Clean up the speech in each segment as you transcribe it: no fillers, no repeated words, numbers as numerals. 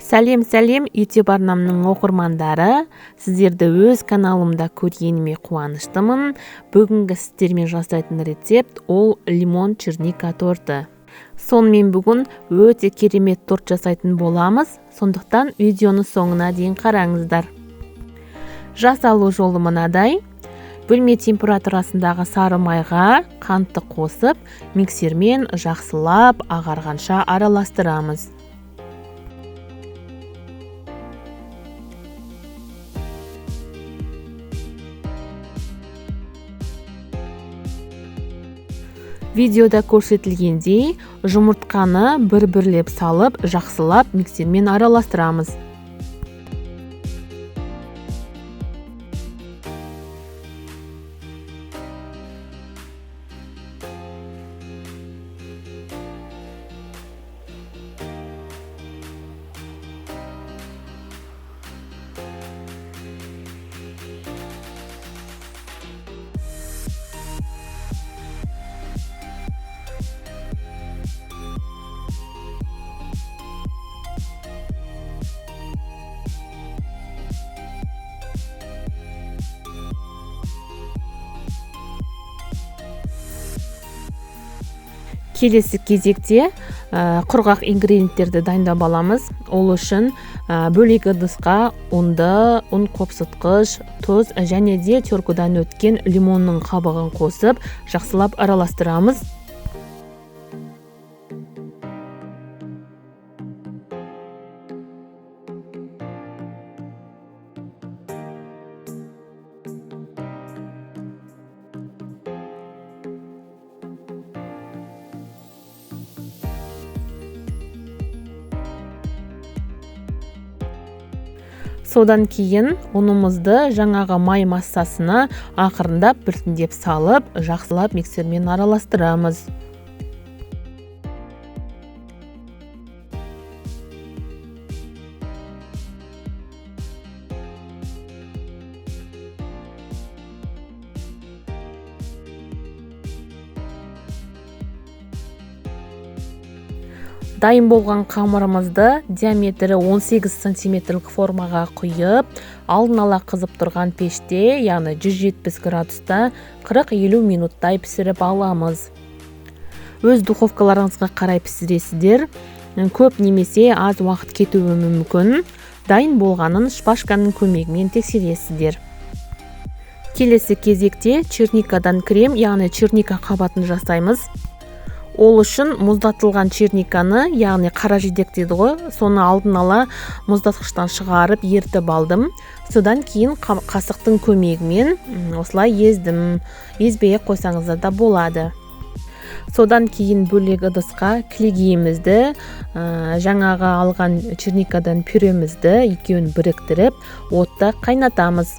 Сәлем YouTube арнамның оқырмандары, сіздерді өз каналымда көргеніме қуаныштымын. Бүгінгі сіздермен жасайтын рецепт ол лимон черника торты. Сонымен бүгін өте керемет торт жасайтын боламыз, сондықтан видеоны соңына дейін қараңыздар. Жасалу жолы мынадай: бөлме температурасындағы сары майға қантты қосып, миксермен жақсылап ағарғанша араластырамыз. Видеода көрсетілгендей, жұмыртқаны бір-бірлеп салып, жақсылап миксермен араластырамыз. Келесі кезекте құрғақ ингредиенттерді дайындап аламыз. Ол үшін бөлек ыдысқа ұнды, ұн қопсытқыш, тұз және де теркодан өткен лимонның қабығын қосып, жақсылап араластырамыз. Содан кейін ұнымызды жаңағы май массасына ақырындап біртіндеп салып, жақсылап миксермен араластырамыз. Дайын болған қамырымызды диаметрі 18 сантиметрлік формаға құйып, алдын ала қызып тұрған пеште, яғни 170 градуста 40-50 минуттай пісіріп аламыз. Өз духовкаларыңызға қарай пісіресіздер. Көп немесе аз уақыт кетуі мүмкін. Дайын болғанын шпажканың көмегімен тексересіздер. Келесі кезекте черникадан крем, яғни черника қабатын жасаймыз. Ол үшін мұздатылған черниканы, яғни қара жидек дейді ғой, соны алдын ала мұздатқыштан шығарып ертіп алдым. Содан кейін қасықтың көмегімен осылай ездім. Езбей қойсаңызда да болады. Содан кейін бөлек ыдысқа кілегейімізді, жаңағы алған черникадан пюремізді екеуін біріктіріп, отта қайнатамыз.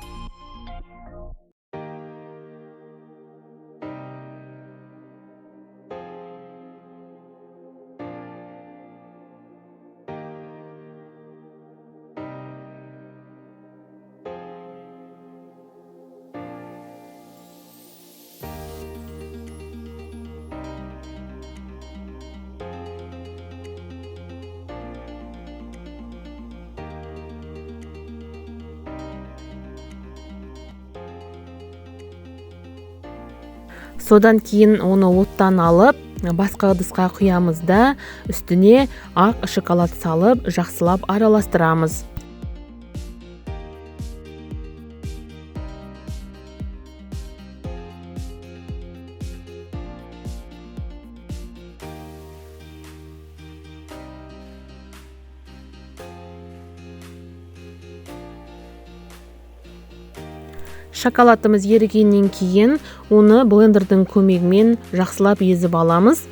Содан кейін оны оттан алып, басқа ыдысқа құямыз да, үстіне ақ шоколад салып, жақсылап араластырамыз. Шоколадымыз ерігеннен кейін оны блендердің көмегімен жақсылап езіп аламыз.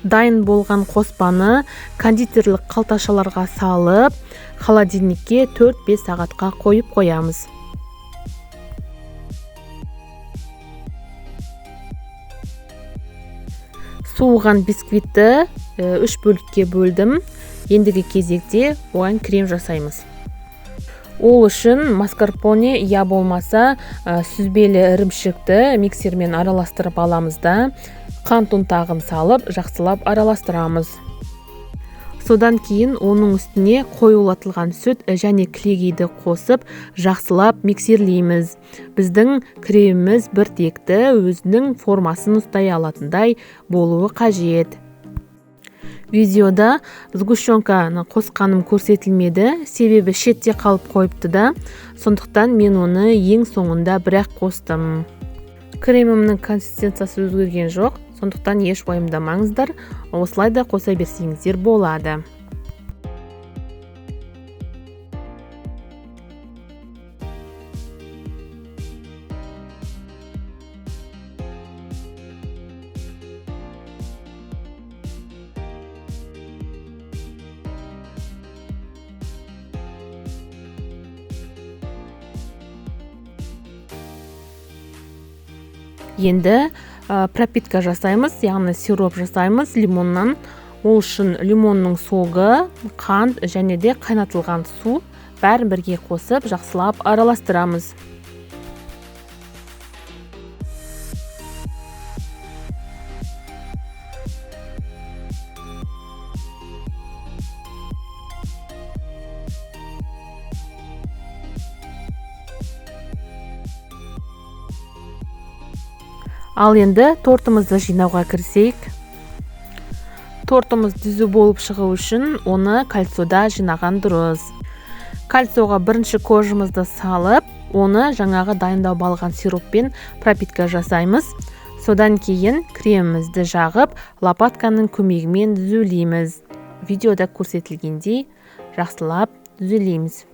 Дайын болған қоспаны кондитерлік қалташаларға салып, холодильникке 4-5 сағатқа қойып қоямыз. Суыған бисквитті 3 бөлікке бөлдім. Ендігі кезекте оған крем жасаймыз. Ол үшін маскарпоне я болмаса сүзбелі ірімшікті миксермен араластырып аламыз да, қант ұнтағын салып, жақсылап араластырамыз. Содан кейін оның үстіне қоюлатылған сүт және кілегейді қосып, жақсылап миксерлейміз. Біздің креміміз біртекті өзінің формасын ұстай алатындай болуы қажет. Видеода сгущенканы қосқаным көрсетілмеді, себебі шетте қалып қойыпты да, сондықтан мен оны ең соңында бірақ қостым. Кремімнің консистенциясы өзгерген жоқ, сондықтан еш уайымдамаңыздар, осылай да қоса берсеңіздер болады. Енді пропитка жасаймыз, яғни сироп жасаймыз лимоннан. Ол үшін лимонның соғы, қант және де қайнатылған су бәрін бірге қосып, жақсылап араластырамыз. Ал енді тортымызды жинауға кірісейік. Тортымыз түзу болып шығу үшін оны кольцода жинаған дұрыс. Кольцоға бірінші кожымызды салып, оны жаңағы дайындап алған сироппен пропитка жасаймыз. Содан кейін кремімізді жағып, лопатканың көмегімен түзулейміз. Видеода көрсетілгендей жақсылап түзулейміз.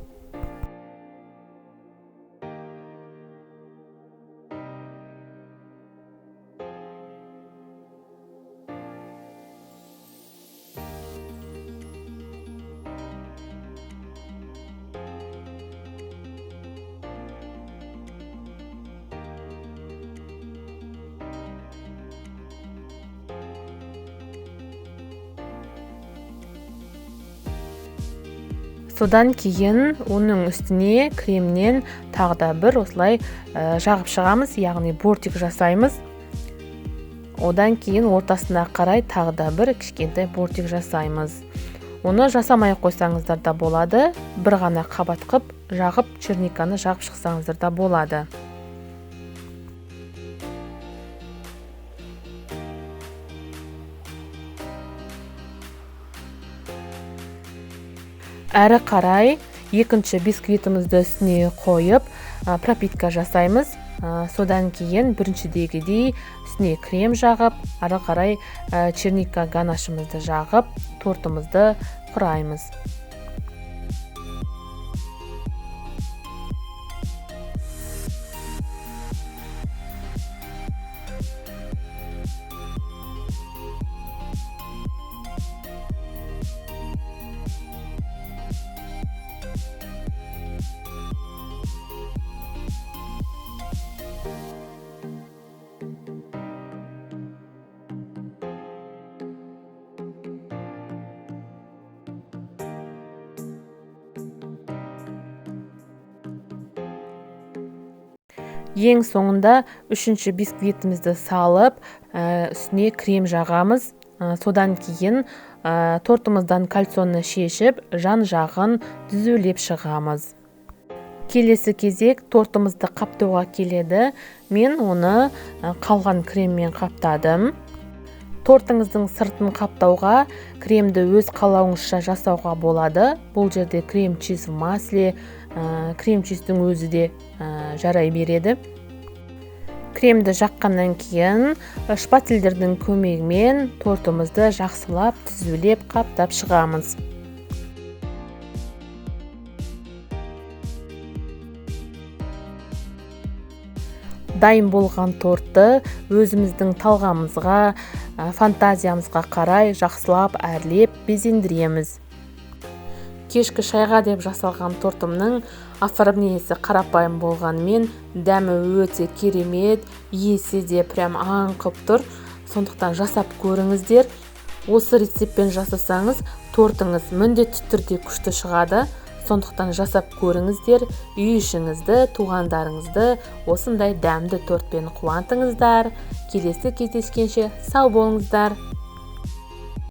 Содан кейін оның үстіне кремнен тағы да бір осылай жағып шығамыз, яғни бортик жасаймыз. Одан кейін ортасына қарай тағы да бір кішкентай бортик жасаймыз. Оны жасамай қойсаңыздар да болады, бір ғана қабат қып, жағып, черниканы жағып шықсаңыздар да болады. Әрі қарай екінші бисквитімізді үстіне қойып, пропитка жасаймыз. Содан кейін біріншідегідей үстіне крем жағып, әрі қарай черника ганашымызды жағып, тортымызды құраймыз. Ең соңында үшінші бисквитімізді салып, үстіне крем жағамыз. Содан кейін тортымыздан кольцоны шешіп, жан жағын түзулеп шығамыз. Келесі кезек тортымызды қаптауға келеді. Мен оны қалған креммен қаптадым. Тортыңыздың сыртын қаптауға кремді өз қалауыңызша жасауға болады. Бұл жерде крем-чиз в масле, крем-чиздің өзі де жарай береді. Кремді жаққаннан кейін шпательдердің көмегімен тортымызды жақсылап түзулеп қаптап шығамыз. Дайын болған тортты өзіміздің талғамымызға, фантазиямызға қарай жақсылап әрлеп безендіреміз. Кешкі шайға деп жасалған тортымның оформлениесі қарапайым болғанымен дәмі өте керемет, иісі де прям аңқып тұр. Сондықтан жасап көріңіздер. Осы рецептпен жасасаңыз, тортыңыз міндетті түрде күшті шығады. Сондықтан жасап көріңіздер, үй ішіңізді, туғандарыңызды осындай дәмді тортпен қуантыңыздар. Келесі кездескенше сау болыңыздар.